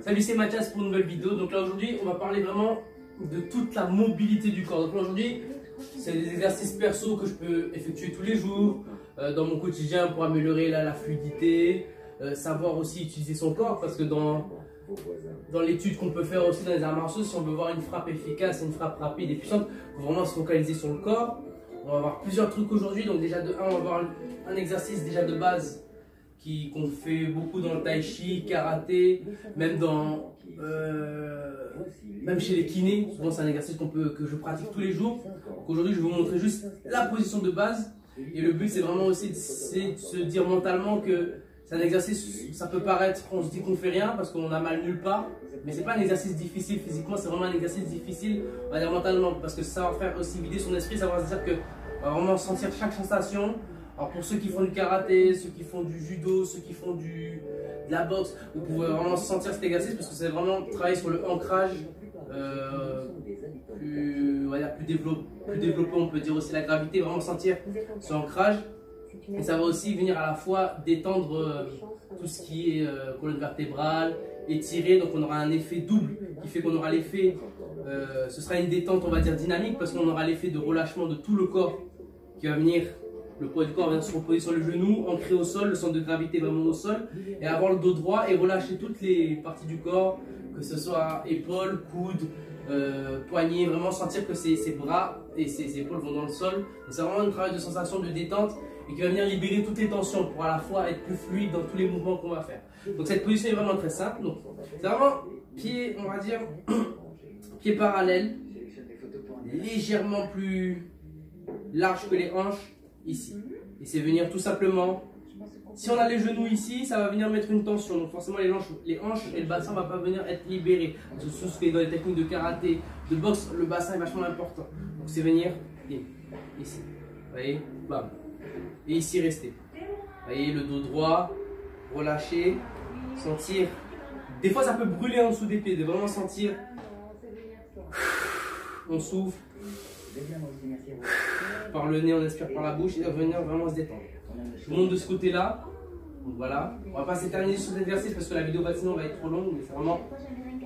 Salut, c'est Mathias pour une nouvelle vidéo. Donc là aujourd'hui on va parler vraiment de toute la mobilité du corps. Donc là aujourd'hui c'est des exercices perso que je peux effectuer tous les jours dans mon quotidien pour améliorer la fluidité, savoir aussi utiliser son corps, parce que dans l'étude qu'on peut faire aussi dans les arts martiaux, si on veut voir une frappe efficace, une frappe rapide et puissante, il faut vraiment se focaliser sur le corps. On va voir plusieurs trucs aujourd'hui. Donc déjà de 1, on va voir un exercice déjà de base qu'on fait beaucoup dans le tai chi, karaté, même même chez les kinés. Souvent c'est un exercice que je pratique tous les jours. Aujourd'hui je vais vous montrer juste la position de base, et le but c'est vraiment aussi de se dire mentalement que c'est un exercice, ça peut paraître, on se dit qu'on fait rien parce qu'on a mal nulle part, mais c'est pas un exercice difficile physiquement, c'est vraiment un exercice difficile, on va dire mentalement, parce que ça va faire aussi vider son esprit, ça va se dire que on va vraiment sentir chaque sensation. Alors pour ceux qui font du karaté, ceux qui font du judo, ceux qui font de la boxe, vous pouvez vraiment sentir cet exercice parce que c'est vraiment travailler sur le ancrage on va dire plus développé, on peut dire aussi la gravité, vraiment sentir ce ancrage. Et ça va aussi venir à la fois détendre tout ce qui est colonne vertébrale, étirer, donc on aura un effet double qui fait qu'on aura l'effet, ce sera une détente on va dire dynamique, parce qu'on aura l'effet de relâchement de tout le corps qui va venir. Le poids du corps vient se reposer sur le genou, ancré au sol, le centre de gravité vraiment au sol, et avoir le dos droit et relâcher toutes les parties du corps, que ce soit épaules, coudes, poignets, vraiment sentir que ses bras et ses épaules vont dans le sol. C'est vraiment un travail de sensation de détente et qui va venir libérer toutes les tensions pour à la fois être plus fluide dans tous les mouvements qu'on va faire. Donc cette position est vraiment très simple. C'est vraiment pied, on va dire, pied parallèle, légèrement plus large que les hanches ici. Et c'est venir tout simplement, si on a les genoux ici, ça va venir mettre une tension. Donc forcément les hanches et le bassin ne va pas venir être libérés. C'est ce qui est dans les techniques de karaté, de boxe, le bassin est vachement important. Donc c'est venir ici. Vous voyez, bam. Et ici rester. Vous voyez, le dos droit, relâcher, sentir. Des fois ça peut brûler en dessous des pieds, de vraiment sentir. On souffle. Par le nez, on inspire par la bouche et revenir vraiment se détendre. Je vous montre de ce côté-là. Donc voilà. On va pas s'éterniser sur cet exercice parce que la vidéo sinon va être trop longue, mais c'est vraiment.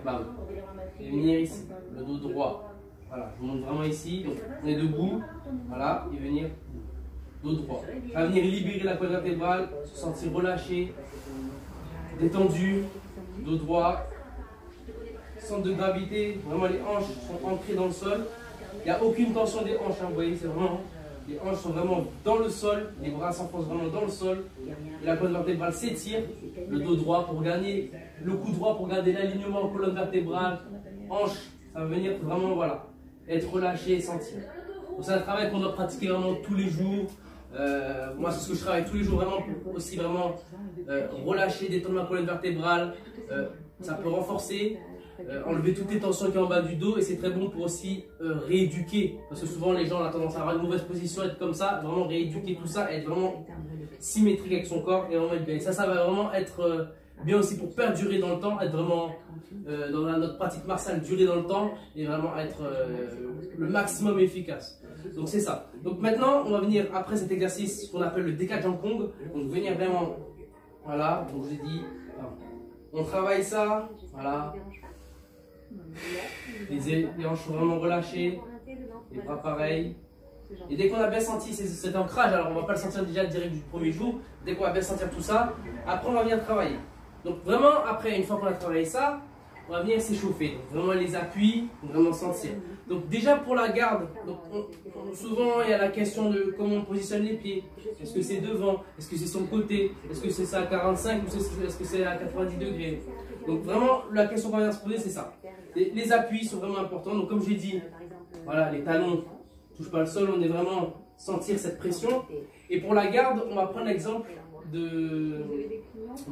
Bam. Et venir ici, le dos droit. Voilà, je vous montre vraiment ici. Donc on est debout. Voilà, et venir dos droit. Ça va venir libérer la colonne vertébrale, se sentir relâché, détendu, dos droit. Centre de gravité, vraiment les hanches sont ancrées dans le sol. Il n'y a aucune tension des hanches, hein, vous voyez, c'est vraiment, les hanches sont vraiment dans le sol, les bras s'enfoncent vraiment dans le sol, et la colonne vertébrale s'étire, le dos droit pour gagner, le cou droit pour garder l'alignement colonne vertébrale, hanche, ça va venir vraiment, voilà, être relâché et sentir. Donc c'est un travail qu'on doit pratiquer vraiment tous les jours. Moi c'est ce que je travaille tous les jours, vraiment pour aussi vraiment relâcher, détendre ma colonne vertébrale, ça peut renforcer. Enlever toutes les tensions qui sont en bas du dos, et c'est très bon pour aussi rééduquer, parce que souvent les gens ont tendance à avoir une mauvaise position, être comme ça, vraiment rééduquer tout ça, être vraiment symétrique avec son corps et vraiment être bien. Et ça va vraiment être bien aussi pour perdurer dans le temps, être vraiment dans notre pratique martiale, durer dans le temps et vraiment être le maximum efficace. Donc c'est ça. Donc maintenant on va venir après cet exercice qu'on appelle le décalage en Kong, donc venir vraiment, voilà, donc je l'ai dit, on travaille ça, voilà. Les hanches sont vraiment relâchées, les bras pareil. Et dès qu'on a bien senti cet ancrage, alors on va pas le sentir déjà direct du premier jour, dès qu'on va bien sentir tout ça, après on va venir travailler. Donc vraiment après, une fois qu'on a travaillé ça, on va venir s'échauffer. Donc vraiment les appuis, vraiment sentir. Donc déjà pour la garde, donc souvent il y a la question de comment on positionne les pieds. Est-ce que c'est devant? Est-ce que c'est sur le côté? Est-ce que c'est ça à 45 ou est-ce que c'est à 90 degrés? Donc vraiment la question qu'on va venir se poser c'est ça. Les appuis sont vraiment importants. Donc comme j'ai dit, voilà, les talons ne touchent pas le sol, on est vraiment sentir cette pression. Et pour la garde, on va prendre l'exemple de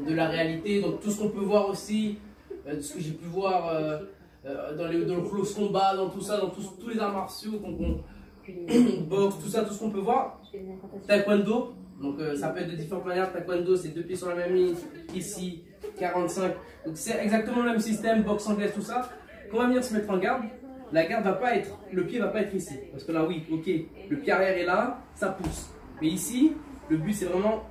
la réalité. Donc tout ce qu'on peut voir aussi, ce que j'ai pu voir dans le close combat, dans tout ça, dans tous les arts martiaux, boxe, tout ça, tout ce qu'on peut voir. Taekwondo, donc ça peut être de différentes manières. Taekwondo, c'est 2 pieds sur la même ligne, ici 45. Donc c'est exactement le même système, boxe anglaise, tout ça. Quand on va venir se mettre en garde, la garde va pas être, le pied va pas être ici. Parce que là, oui, ok, le pied arrière est là, ça pousse. Mais ici, le but c'est vraiment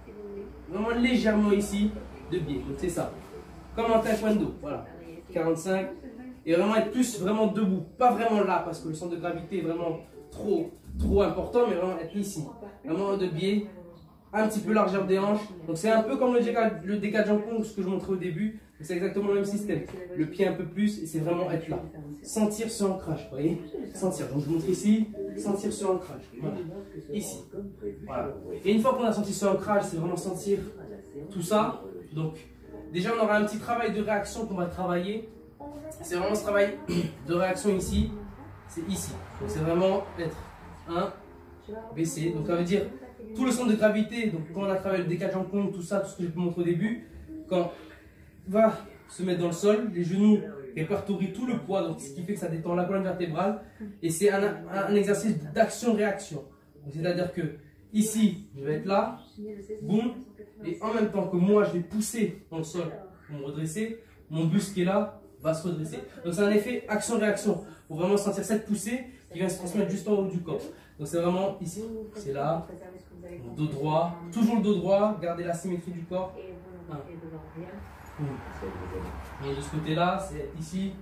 légèrement ici de biais. Donc c'est ça. comme en taekwondo. Voilà, 45. Et vraiment être plus vraiment debout, pas vraiment là parce que le centre de gravité est vraiment trop important, mais vraiment être ici, vraiment de biais, un petit peu largeur des hanches. Donc c'est un peu comme le décalage Kong, ce que je montrais au début, c'est exactement le même système. Le pied un peu plus et c'est vraiment être là, sentir ce ancrage, vous voyez, sentir. Donc je montre ici, sentir ce ancrage, voilà, ici, voilà. Et une fois qu'on a senti ce ancrage, c'est vraiment sentir tout ça. Donc déjà on aura un petit travail de réaction qu'on va travailler. C'est vraiment ce travail de réaction ici, c'est ici. Donc c'est vraiment être 1, baisser. Donc ça veut dire tout le centre de gravité. Donc quand on a travaillé le décalage en compte, tout ça, tout ce que j'ai pu montrer au début, quand on va se mettre dans le sol, les genoux répertorient tout le poids, donc ce qui fait que ça détend la colonne vertébrale. Et c'est un exercice d'action-réaction. C'est-à-dire que ici, je vais être là, boum, et en même temps que moi je vais pousser dans le sol pour me redresser, mon buste qui est là va se redresser. Donc c'est un effet action-réaction pour vraiment sentir cette poussée qui vient se transmettre juste en haut du corps. Donc c'est vraiment ici, c'est là, dos droit, toujours le dos droit, garder la symétrie du corps. Et de ce côté-là, c'est ici.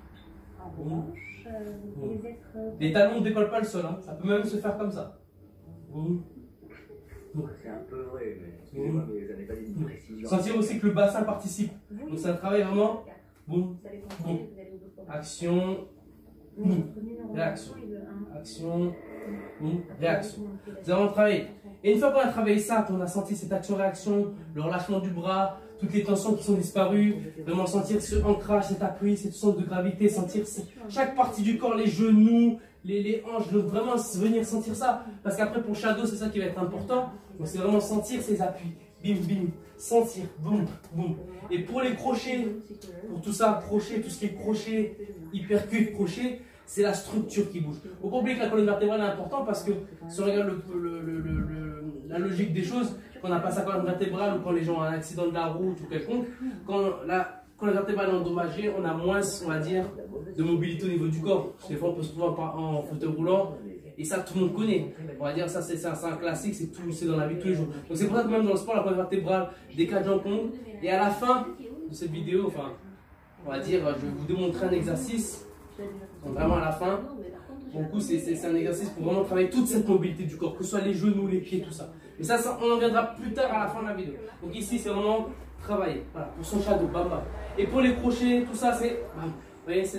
Les talons ne décollent pas le sol, hein. Ça peut même se faire comme ça. C'est un peu vrai, mais excusez-moi, mais ça n'est pas une précision. Sentir aussi que le bassin participe. Donc c'est un travail vraiment. Boum, boum. Action, boum, réaction. Action, boum, réaction. Nous avons travaillé. Et une fois qu'on a travaillé ça, qu'on a senti cette action-réaction, le relâchement du bras, toutes les tensions qui sont disparues, vraiment sentir ce ancrage, cet appui, cette centre de gravité, sentir chaque partie du corps, les genoux, les hanches, donc vraiment venir sentir ça. Parce qu'après pour Shadow, c'est ça qui va être important. Donc c'est vraiment sentir ces appuis. Bim, bim, sentir, boum, boum. Et pour les crochets, pour tout ça, crochet, tout ce qui est crochet, hypercute, crochet, c'est la structure qui bouge. Il ne faut pas oublier que la colonne vertébrale est importante parce que si on regarde la logique des choses, quand on n'a pas sa colonne vertébrale ou quand les gens ont un accident de la route ou quelconque, quand la colonne vertébrale est endommagée, on a moins, on va dire, de mobilité au niveau du corps. Des fois, on peut se trouver en fauteuil roulant. Et ça, tout le monde connaît. On va dire, ça, c'est un classique, c'est dans la vie de tous les jours. Donc, c'est pour ça que même dans le sport, la colonne vertébrale, décalage en compte. Et à la fin de cette vidéo, enfin, on va dire, je vais vous démontrer un exercice. Donc, vraiment à la fin. Pour le coup, c'est un exercice pour vraiment travailler toute cette mobilité du corps, que ce soit les genoux, les pieds, tout ça. Mais ça, on en viendra plus tard à la fin de la vidéo. Donc, ici, c'est vraiment travailler. Voilà, pour son Shadow, bam, bam. Et pour les crochets, tout ça, c'est. Vous voyez, c'est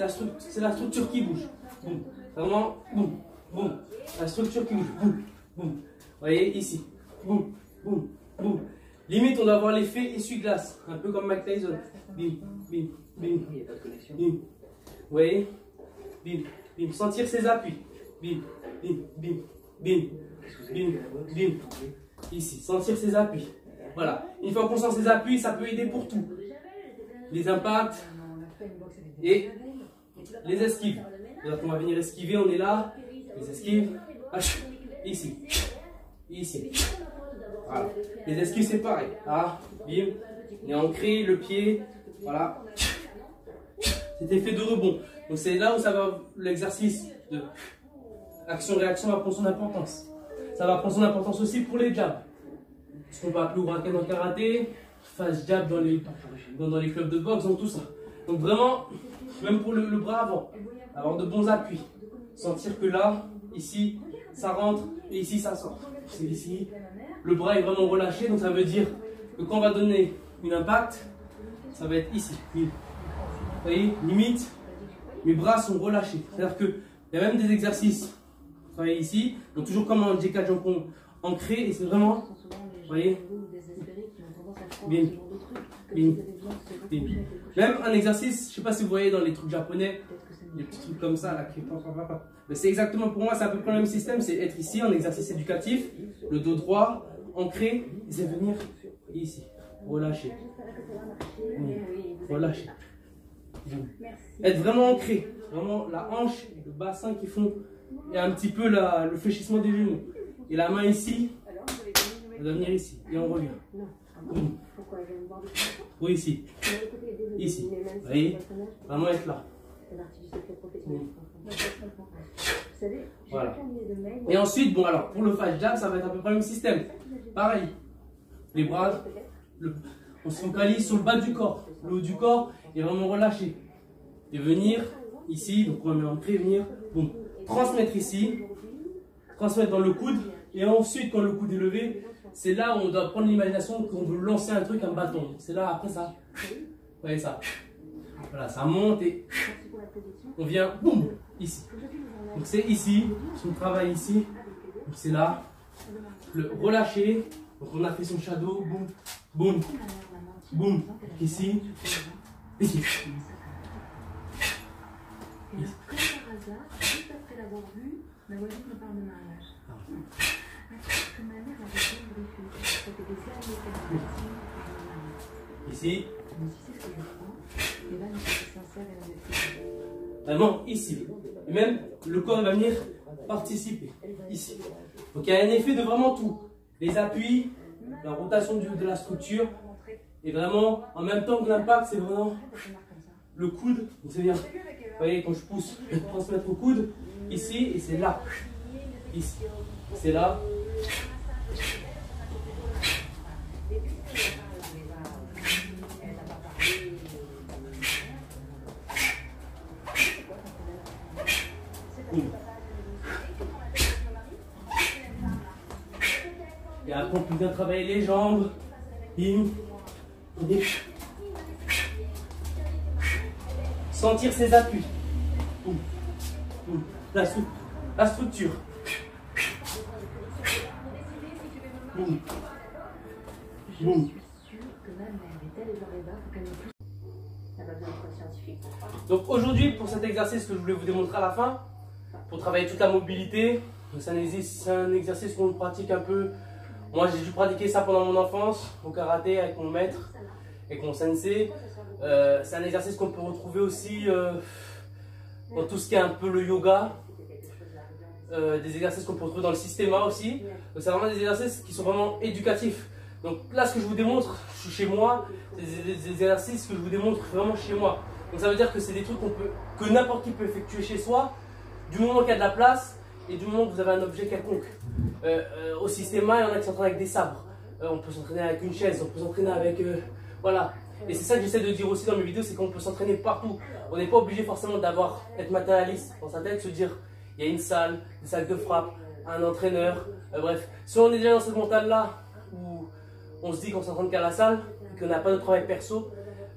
la structure qui bouge. Boum. Vraiment, boum. Boum, la structure qui bouge, boum, boum. Vous voyez ici, boum, boum, boum. Limite, on doit avoir l'effet essuie-glace, un peu comme Mike Tyson. Bim, bim, bim, bim. Vous voyez, bim, bim. Sentir ses appuis. Bim, bim, bim, bim, bim, bim. Ici, sentir ses appuis. Voilà. Une fois qu'on sent ses appuis, ça peut aider pour tout. Les impacts et les esquives. Donc, on va venir esquiver, on est là. Les esquives, ici, ici. Voilà. Les esquives, c'est pareil. Ah, bim, on est ancré, le pied, voilà. Cet effet de rebond. Donc c'est là où ça va, l'exercice de action-réaction va prendre son importance. Ça va prendre son importance aussi pour les jabs. Ce qu'on va appeler ouraken en karaté, face jab dans les clubs de boxe, donc tout ça. Donc vraiment, même pour le bras avant, avoir de bons appuis. Sentir que là, ici, ça rentre et ici, ça sort. C'est ici. Le bras est vraiment relâché, donc ça veut dire que quand on va donner une impact, ça va être ici. Vous voyez, limite, mes bras sont relâchés. C'est-à-dire qu'il y a même des exercices. Vous voyez ici, donc toujours comme un décalage ancré, et c'est vraiment, vous voyez, bim, bim, bim. Même un exercice, je ne sais pas si vous voyez dans les trucs japonais, les petits trucs comme ça, là, qui mais c'est exactement pour moi, c'est à peu près le même système, c'est être ici en exercice éducatif, le dos droit, ancré, et c'est venir ici, relâcher, relâcher, être vraiment ancré, vraiment la hanche et le bassin qui font, et un petit peu le fléchissement des genoux, et la main ici, on va venir ici, et on revient. Oui, ici, ici, vous voyez, vraiment être là. Voilà. Et ensuite, bon alors, pour le face jab, ça va être à peu près le même système. Pareil, les bras, on se focalise sur le bas du corps. Le haut du corps est vraiment relâché. Et venir ici, donc on va prévenir, bon, transmettre ici, transmettre dans le coude. Et ensuite, quand le coude est levé, c'est là où on doit prendre l'imagination qu'on veut lancer un truc, un bâton. C'est là, après ça, vous voyez ça. Voilà, ça monte et on vient, boum, ici. Donc c'est ici, si on travaille ici, c'est là, le relâcher. Donc on a fait son shadow, boum, boum, boum, ici, ici. Ici. Vraiment ici. Et même le corps va venir participer ici. Donc il y a un effet de vraiment tout. Les appuis, la rotation de la structure. Et vraiment, en même temps que l'impact, c'est vraiment le coude. Donc c'est bien. Vous voyez, quand je pousse, je vais transmettre au coude. Ici, et c'est là. Ici. C'est là. Et après on peut bien travailler les jambes. Bim. Sentir ses appuis. Boum. Boum. La structure. Boum. Boum. Donc aujourd'hui, pour cet exercice que je voulais vous démontrer à la fin, pour travailler toute la mobilité, c'est un exercice qu'on pratique un peu. Moi j'ai dû pratiquer ça pendant mon enfance, au karaté avec mon maître, avec mon sensei. C'est un exercice qu'on peut retrouver aussi dans tout ce qui est un peu le yoga. Des exercices qu'on peut retrouver dans le systéma aussi. Donc c'est vraiment des exercices qui sont vraiment éducatifs. Donc là ce que je vous démontre, je suis chez moi, c'est des exercices que je vous démontre vraiment chez moi. Donc ça veut dire que c'est des trucs que n'importe qui peut effectuer chez soi, du moment qu'il y a de la place et du moment que vous avez un objet quelconque. Au systéma, il y en a qui s'entraînent avec des sabres. On peut s'entraîner avec une chaise, on peut s'entraîner avec... voilà. Et c'est ça que j'essaie de dire aussi dans mes vidéos, c'est qu'on peut s'entraîner partout. On n'est pas obligé forcément d'être matérialiste dans sa tête, se dire il y a une salle, des salles de frappe, un entraîneur, bref. Si on est déjà dans cette mentale-là, où on se dit qu'on s'entraîne qu'à la salle, et qu'on n'a pas de travail perso,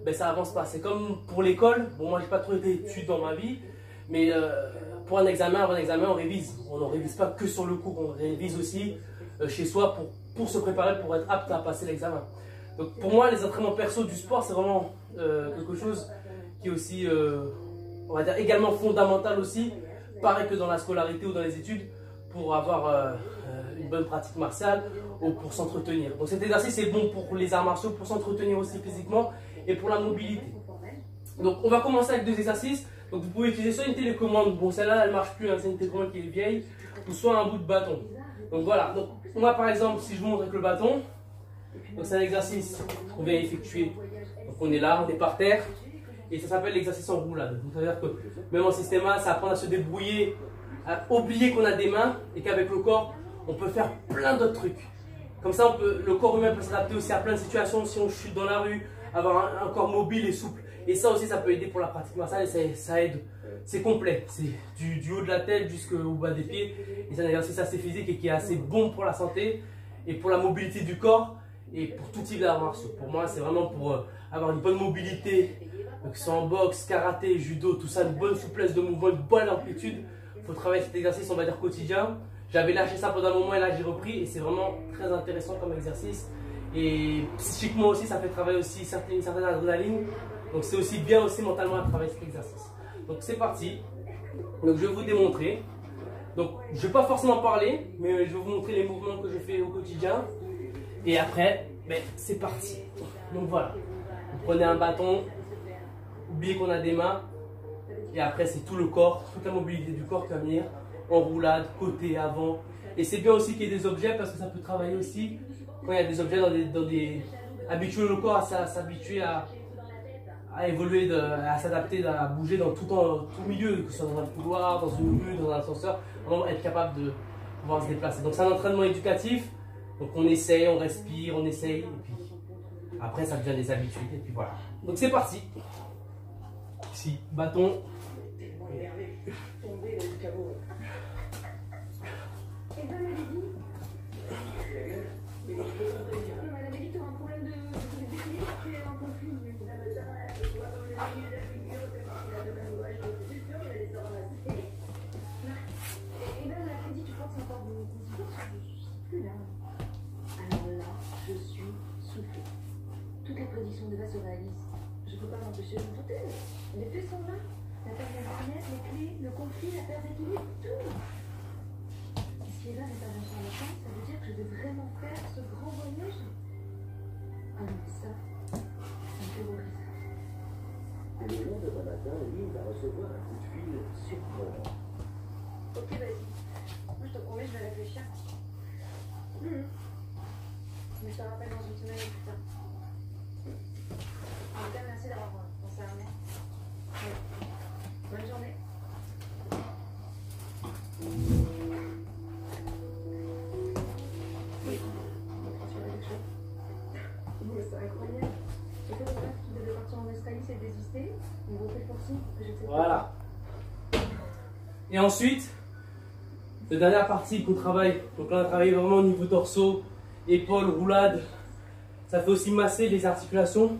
ben ça avance pas. C'est comme pour l'école. Bon, moi j'ai pas trop d'études dans ma vie, mais pour un examen, avant un examen, on révise. On ne révise pas que sur le cours, on révise aussi chez soi pour se préparer, pour être apte à passer l'examen. Donc pour moi, les entraînements perso du sport, c'est vraiment quelque chose qui est aussi, on va dire, également fondamental aussi, pareil que dans la scolarité ou dans les études, pour avoir une bonne pratique martiale ou pour s'entretenir. Donc cet exercice est bon pour les arts martiaux, pour s'entretenir aussi physiquement et pour la mobilité. Donc on va commencer avec 2 exercices. Donc vous pouvez utiliser soit une télécommande, bon celle-là elle marche plus, hein, c'est une télécommande qui est vieille, ou soit un bout de bâton. Donc voilà, donc moi par exemple si je vous montre avec le bâton, donc c'est un exercice qu'on vient effectuer. Donc on est là, on est par terre, et ça s'appelle l'exercice en roulade. Donc ça veut dire que même en systéma, ça apprend à se débrouiller, à oublier qu'on a des mains, et qu'avec le corps, on peut faire plein d'autres trucs. Comme ça, le corps humain peut s'adapter aussi à plein de situations, si on chute dans la rue, avoir un corps mobile et souple. Et ça aussi, ça peut aider pour la pratique martiale, et ça aide. C'est complet, c'est du haut de la tête jusqu'au bas des pieds. Et c'est un exercice assez physique et qui est assez bon pour la santé et pour la mobilité du corps et pour tout type d'arts martiaux. Pour moi, c'est vraiment pour avoir une bonne mobilité, que ce soit en boxe, karaté, judo, tout ça, une bonne souplesse de mouvement, une bonne amplitude. Il faut travailler cet exercice, on va dire, quotidien. J'avais lâché ça pendant un moment et là j'ai repris et c'est vraiment très intéressant comme exercice. Et psychiquement aussi, ça fait travailler aussi une certaine adrénaline. Donc c'est aussi bien aussi mentalement à travailler cet exercice. Donc c'est parti. Donc je vais vous démontrer. Donc je ne vais pas forcément parler, mais je vais vous montrer les mouvements que je fais au quotidien. Et après, ben, c'est parti. Donc voilà. Vous prenez un bâton. Oubliez qu'on a des mains. Et après c'est tout le corps, toute la mobilité du corps qui va venir. En roulade, côté, avant. Et c'est bien aussi qu'il y ait des objets parce que ça peut travailler aussi quand il y a des objets habituer le corps à s'habituer à évoluer, à s'adapter, à bouger dans tout milieu, que ce soit dans un couloir, dans une rue, dans un ascenseur, vraiment être capable de pouvoir se déplacer. Donc c'est un entraînement éducatif, donc on essaye, on respire, on essaye, et puis Après, ça devient des habitudes et puis voilà. Donc c'est parti. Ici, bâton. Toutes les prédictions de base se réalisent. Je ne peux pas m'empêcher de me douter. Les faits sont là. La perte d'Internet, les clés, le conflit, la perte d'équilibre, tout. Et si là l'intervention à la fin, ça veut dire que je vais vraiment faire ce grand voyage. Ah non, mais ça me terrorise. Le lendemain matin, lui va recevoir un coup de fil surprenant. Ok, vas-y. Moi, je te promets, je vais réfléchir. Mais je te rappelle dans une semaine et plus tard. En tout cas, merci d'avoir pensé à moi. Ouais. Bonne journée. Oui, on va transférer quelque chose. Mais c'est incroyable. Le photographe qui devait partir en Australie s'est désisté. On refait pour signe que je sais pas. Voilà. Et ensuite, la dernière partie qu'on travaille. Donc là, on a travaillé vraiment au niveau torso, épaules, roulade. Ça fait aussi masser les articulations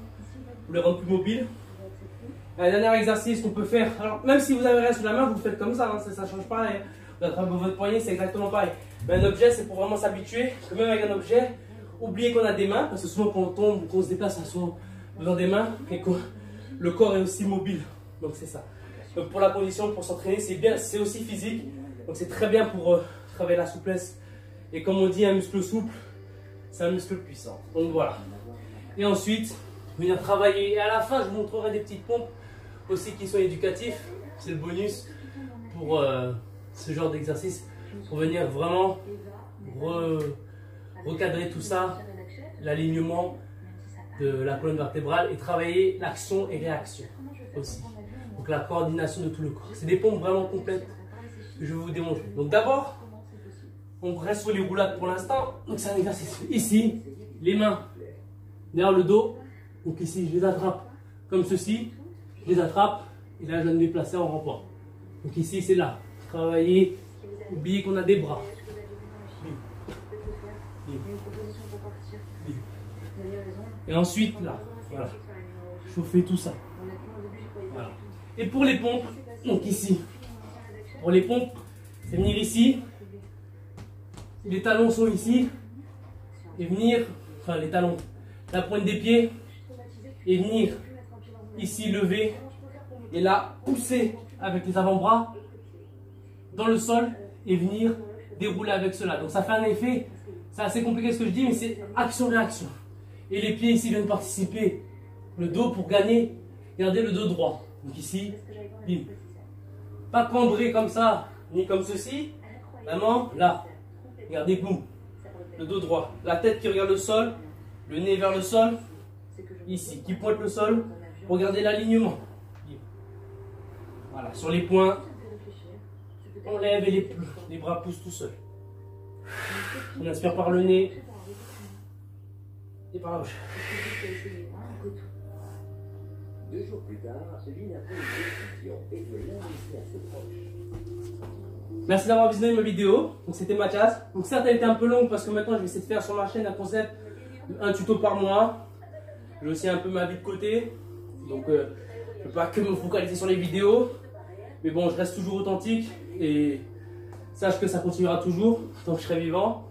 pour les rendre plus mobiles. Un dernier exercice qu'on peut faire, alors même si vous avez rien sous la main, vous le faites comme ça, hein, ça ne change pas. Hein. Vous attrapez votre poignet, c'est exactement pareil. Mais un objet, c'est pour vraiment s'habituer que même avec un objet, oubliez qu'on a des mains, parce que souvent quand on tombe ou qu'on se déplace, on a souvent besoin des mains et que le corps est aussi mobile. Donc c'est ça. Donc pour la condition, pour s'entraîner, c'est bien, c'est aussi physique. Donc c'est très bien pour travailler la souplesse. Et comme on dit, un muscle souple, c'est un muscle puissant. Donc voilà. Et ensuite, venir travailler. Et à la fin, je vous montrerai des petites pompes aussi qui sont éducatifs. C'est le bonus pour ce genre d'exercice. Pour venir vraiment recadrer tout ça, l'alignement de la colonne vertébrale et travailler l'action et réaction aussi. Donc la coordination de tout le corps. C'est des pompes vraiment complètes que je vais vous démontrer. Donc d'abord, on reste sur les roulades pour l'instant. Donc c'est un exercice. Ici, les mains derrière le dos. Donc ici, je les attrape comme ceci. Je les attrape. Et là, je viens de me déplacer en rampant. Donc ici, c'est là. Travailler. Oubliez qu'on a des bras. Et ensuite, là. Voilà. Chauffer tout ça. Voilà. Et pour les pompes, donc ici. Pour les pompes, c'est venir ici. Les talons sont ici. Et venir, enfin les talons, la pointe des pieds. Et venir ici lever. Et là, pousser avec les avant-bras dans le sol. Et venir dérouler avec cela. Donc ça fait un effet, c'est assez compliqué ce que je dis, mais c'est action-réaction. Et les pieds ici viennent participer. Le dos pour gagner, gardez le dos droit. Donc ici, bim. Pas cambré comme ça, ni comme ceci. Vraiment, là. Regardez boum. Le dos droit. La tête qui regarde le sol. Le nez vers le sol. Ici, qui pointe le sol. Regardez l'alignement. Voilà, sur les points. On lève et les bras poussent tout seuls. On inspire par le nez. Et par la bouche. 2 jours plus tard, Lynn a pris une décision et veut l'inviter à ses proches. Merci d'avoir visionné ma vidéo. Donc c'était Mathias. Donc certes elle était un peu longue parce que maintenant je vais essayer de faire sur ma chaîne un concept, un tuto par mois. J'ai aussi un peu ma vie de côté. Donc je ne peux pas que me focaliser sur les vidéos. Mais bon, je reste toujours authentique et sache que ça continuera toujours tant que je serai vivant.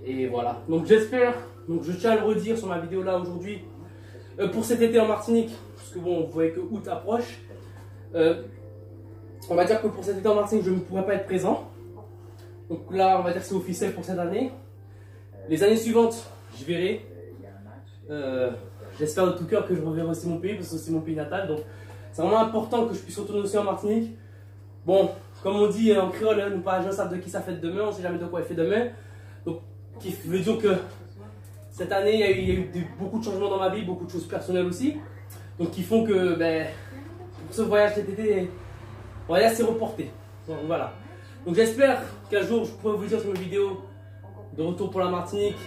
Et voilà. Donc j'espère, donc je tiens à le redire sur ma vidéo là aujourd'hui, pour cet été en Martinique, parce que bon, vous voyez que août approche. On va dire que pour cet été en Martinique, je ne pourrai pas être présent. Donc là, on va dire que c'est officiel pour cette année. Les années suivantes, je verrai. J'espère de tout cœur que je reverrai aussi mon pays, parce que c'est mon pays natal. Donc c'est vraiment important que je puisse retourner aussi en Martinique. Bon, comme on dit en créole, nous pas gens savent de qui ça fait demain, on ne sait jamais de quoi il fait demain. Donc, qui veut dire que cette année, il y a eu beaucoup de changements dans ma vie, beaucoup de choses personnelles aussi. Donc qui font que pour ce voyage cet été, on va dire c'est reporté. Donc voilà. Donc j'espère qu'un jour je pourrai vous dire sur mes vidéos de retour pour la Martinique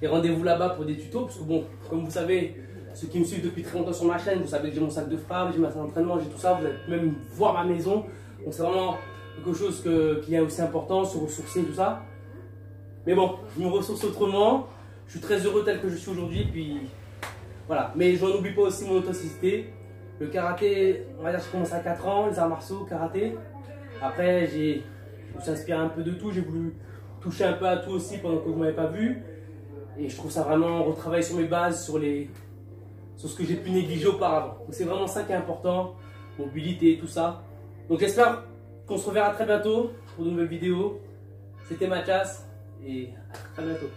Et rendez-vous là-bas pour des tutos, parce que bon, comme vous savez, ceux qui me suivent depuis très longtemps sur ma chaîne, vous savez que j'ai mon sac de frappe, j'ai ma salle d'entraînement, j'ai tout ça, vous allez même voir ma maison. Donc c'est vraiment quelque chose qui est aussi important, se ressourcer, tout ça. Mais bon, je me ressource autrement, je suis très heureux tel que je suis aujourd'hui, puis voilà. Mais je n'oublie pas aussi mon authenticité. Le karaté, on va dire que j'ai commencé à 4 ans, les arts martiaux, karaté. Après, je me suis inspiré un peu de tout, j'ai voulu toucher un peu à tout aussi pendant que vous ne m'avez pas vu. Et je trouve ça vraiment retravailler sur mes bases, sur ce que j'ai pu négliger auparavant. Donc c'est vraiment ça qui est important, mobilité, tout ça. Donc j'espère qu'on se reverra très bientôt pour de nouvelles vidéos. C'était Mathias et à très bientôt.